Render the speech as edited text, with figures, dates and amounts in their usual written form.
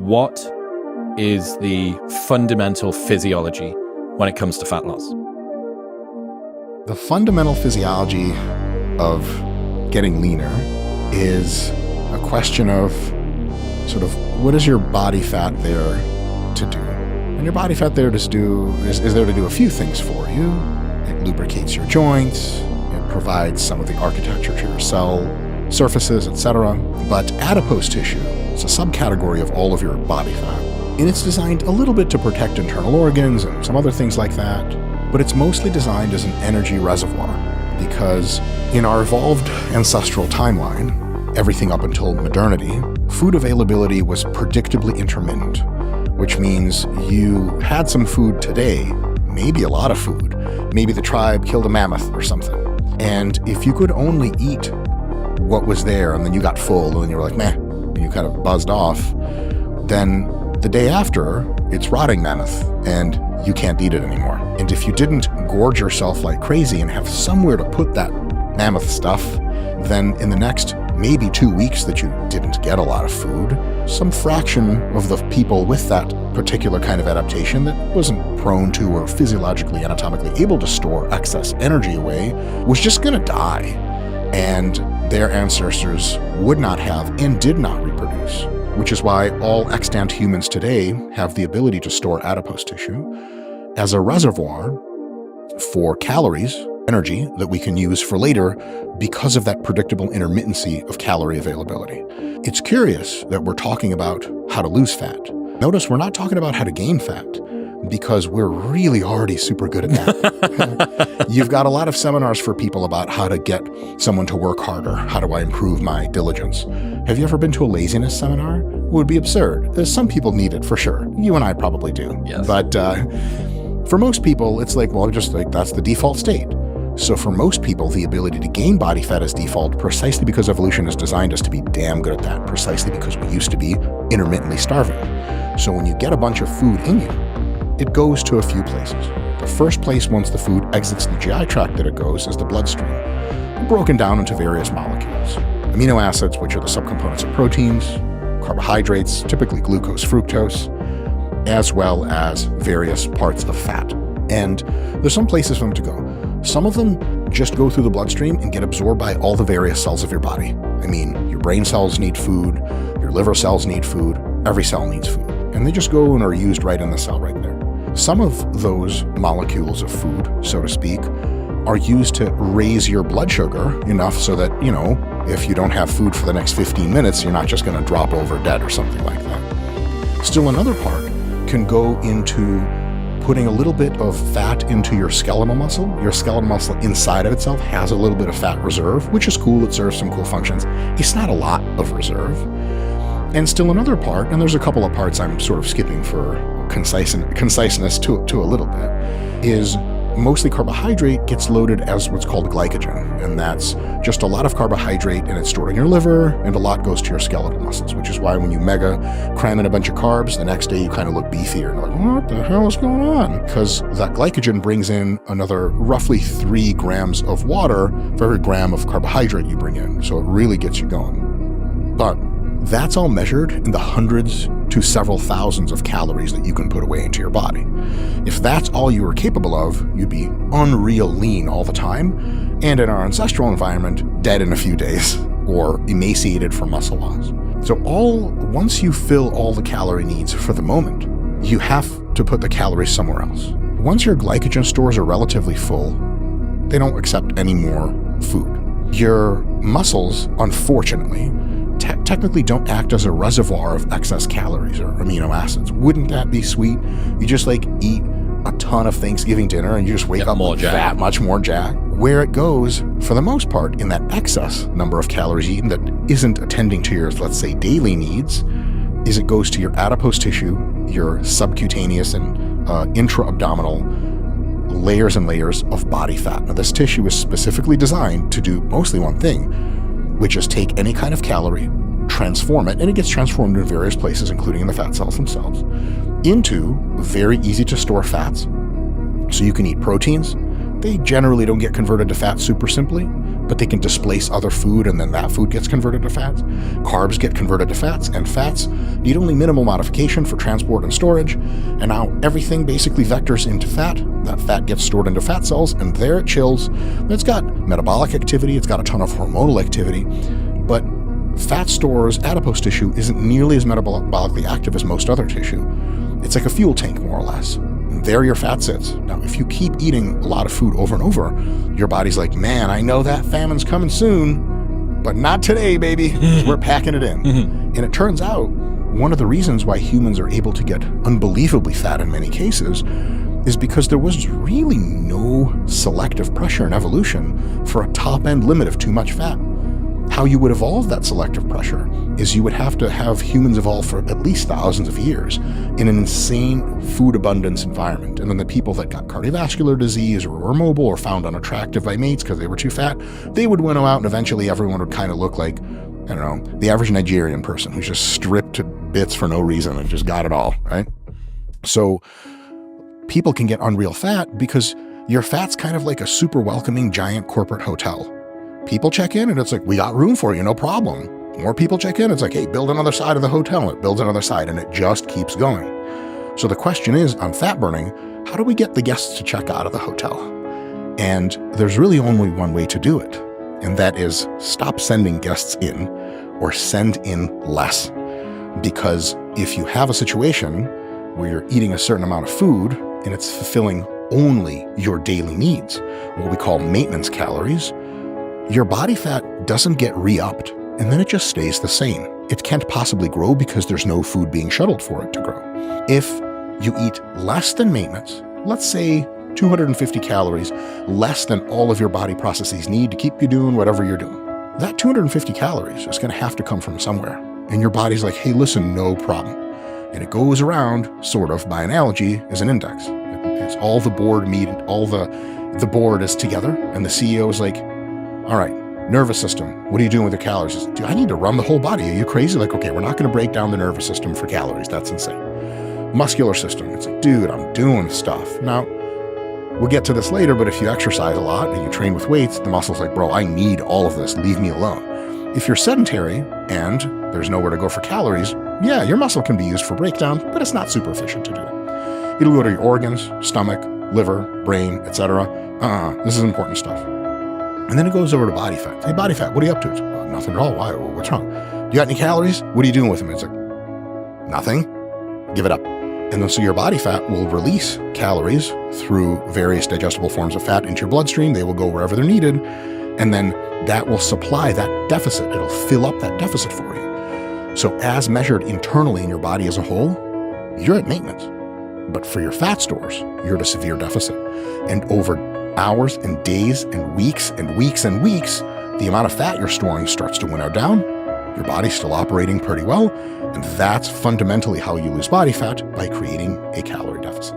what is the fundamental physiology when it comes to fat loss? The fundamental physiology of getting leaner is a question of sort of what is your body fat there to do? And your body fat there is there to do a few things for you. It lubricates your joints, it provides some of the architecture to your cell surfaces, etc. But adipose tissue is a subcategory of all of your body fat. And it's designed a little bit to protect internal organs and some other things like that. But it's mostly designed as an energy reservoir because in our evolved ancestral timeline, everything up until modernity, food availability was predictably intermittent, which means you had some food today, maybe a lot of food. Maybe the tribe killed a mammoth or something. And if you could only eat what was there and then you got full and then you were like, meh, and you kind of buzzed off, then the day after, it's rotting mammoth and you can't eat it anymore. And if you didn't gorge yourself like crazy and have somewhere to put that mammoth stuff, then in the next maybe 2 weeks that you didn't get a lot of food, some fraction of the people with that particular kind of adaptation that wasn't prone to or physiologically, anatomically able to store excess energy away was just going to die. And their ancestors would not have and did not reproduce, which is why all extant humans today have the ability to store adipose tissue as a reservoir for calories, energy that we can use for later because of that predictable intermittency of calorie availability. It's curious that we're talking about how to lose fat. Notice we're not talking about how to gain fat because we're really already super good at that. You've got a lot of seminars for people about how to get someone to work harder. How do I improve my diligence? Have you ever been to a laziness seminar? It would be absurd. There's some people need it for sure. You and I probably do. Yes. But for most people, it's like, well, just like that's the default state. So for most people, the ability to gain body fat is default precisely because evolution has designed us to be damn good at that, precisely because we used to be intermittently starving. So when you get a bunch of food in you, it goes to a few places. The first place once the food exits the GI tract that it goes is the bloodstream, broken down into various molecules. Amino acids, which are the subcomponents of proteins, carbohydrates, typically glucose, fructose, as well as various parts of fat. And there's some places for them to go. Some of them just go through the bloodstream and get absorbed by all the various cells of your body. I mean, your brain cells need food, your liver cells need food, every cell needs food. And they just go and are used right in the cell right there. Some of those molecules of food, so to speak, are used to raise your blood sugar enough so that, if you don't have food for the next 15 minutes, you're not just going to drop over dead or something like that. Still another part can go into putting a little bit of fat into your skeletal muscle. Your skeletal muscle inside of itself has a little bit of fat reserve, which is cool. It serves some cool functions. It's not a lot of reserve. And still another part, and there's a couple of parts I'm sort of skipping for conciseness to a little bit, is mostly carbohydrate gets loaded as what's called glycogen. And that's just a lot of carbohydrate and it's stored in your liver and a lot goes to your skeletal muscles, which is why when you mega cram in a bunch of carbs, the next day you kind of look beefier and you're like, what the hell is going on? Because that glycogen brings in another roughly 3 grams of water for every gram of carbohydrate you bring in. So it really gets you going. But that's all measured in the hundreds to several thousands of calories that you can put away into your body. If that's all you were capable of, you'd be unreal lean all the time, and in our ancestral environment, dead in a few days, or emaciated from muscle loss. So once you fill all the calorie needs for the moment, you have to put the calories somewhere else. Once your glycogen stores are relatively full, they don't accept any more food. Your muscles, unfortunately, technically don't act as a reservoir of excess calories or amino acids. Wouldn't that be sweet? You just eat a ton of Thanksgiving dinner and you just wake up with that much more jack. Where it goes, for the most part, in that excess number of calories eaten that isn't attending to your, let's say, daily needs, is it goes to your adipose tissue, your subcutaneous and intra-abdominal layers and layers of body fat. Now, this tissue is specifically designed to do mostly one thing, which is take any kind of calorie, transform it, and it gets transformed in various places, including in the fat cells themselves, into very easy to store fats. So you can eat proteins. They generally don't get converted to fat super simply, but they can displace other food, and then that food gets converted to fats. Carbs get converted to fats, and fats need only minimal modification for transport and storage. And now everything basically vectors into fat. That fat gets stored into fat cells, and there it chills. It's got metabolic activity, it's got a ton of hormonal activity, but fat stores adipose tissue isn't nearly as metabolically active as most other tissue. It's like a fuel tank, more or less. And there your fat sits. Now, if you keep eating a lot of food over and over, your body's like, man, I know that famine's coming soon, but not today, baby. We're packing it in. And it turns out one of the reasons why humans are able to get unbelievably fat in many cases is because there was really no selective pressure in evolution for a top-end limit of too much fat. How you would evolve that selective pressure is you would have to have humans evolve for at least thousands of years in an insane food abundance environment. And then the people that got cardiovascular disease or were mobile or found unattractive by mates because they were too fat, they would winnow out, and eventually everyone would kind of look like, I don't know, the average Nigerian person who's just stripped to bits for no reason and just got it all, right? So people can get unreal fat because your fat's kind of like a super welcoming giant corporate hotel. People check in and it's like, we got room for you, no problem. More people check in, it's like, hey, build another side of the hotel. It builds another side, and it just keeps going. So the question is, on fat burning, how do we get the guests to check out of the hotel? And there's really only one way to do it, and that is stop sending guests in or send in less. Because if you have a situation where you're eating a certain amount of food and it's fulfilling only your daily needs, what we call maintenance calories, your body fat doesn't get re-upped, and then it just stays the same. It can't possibly grow because there's no food being shuttled for it to grow. If you eat less than maintenance, let's say 250 calories, less than all of your body processes need to keep you doing whatever you're doing, that 250 calories is going to have to come from somewhere. And your body's like, hey, listen, no problem. And it goes around, sort of, by analogy, as an index. It's all the board all the board is together, and the CEO is like, all right, nervous system, what are you doing with your calories? Dude, I need to run the whole body. Are you crazy? Like, okay, we're not going to break down the nervous system for calories. That's insane. Muscular system, it's like, dude, I'm doing stuff. Now, we'll get to this later, but if you exercise a lot and you train with weights, the muscle's like, bro, I need all of this. Leave me alone. If you're sedentary and there's nowhere to go for calories, yeah, your muscle can be used for breakdown, but it's not super efficient to do it. It'll go to your organs, stomach, liver, brain, etc. This is important stuff. And then it goes over to body fat. Hey, body fat, what are you up to? Well, nothing at all. Why? What's wrong? You got any calories? What are you doing with them? It's like, nothing. Give it up. And then so your body fat will release calories through various digestible forms of fat into your bloodstream. They will go wherever they're needed. And then that will supply that deficit. It'll fill up that deficit for you. So as measured internally in your body as a whole, you're at maintenance. But for your fat stores, you're at a severe deficit. And over hours and days and weeks and weeks and weeks, the amount of fat you're storing starts to winnow down. Your body's still operating pretty well. And that's fundamentally how you lose body fat, by creating a calorie deficit.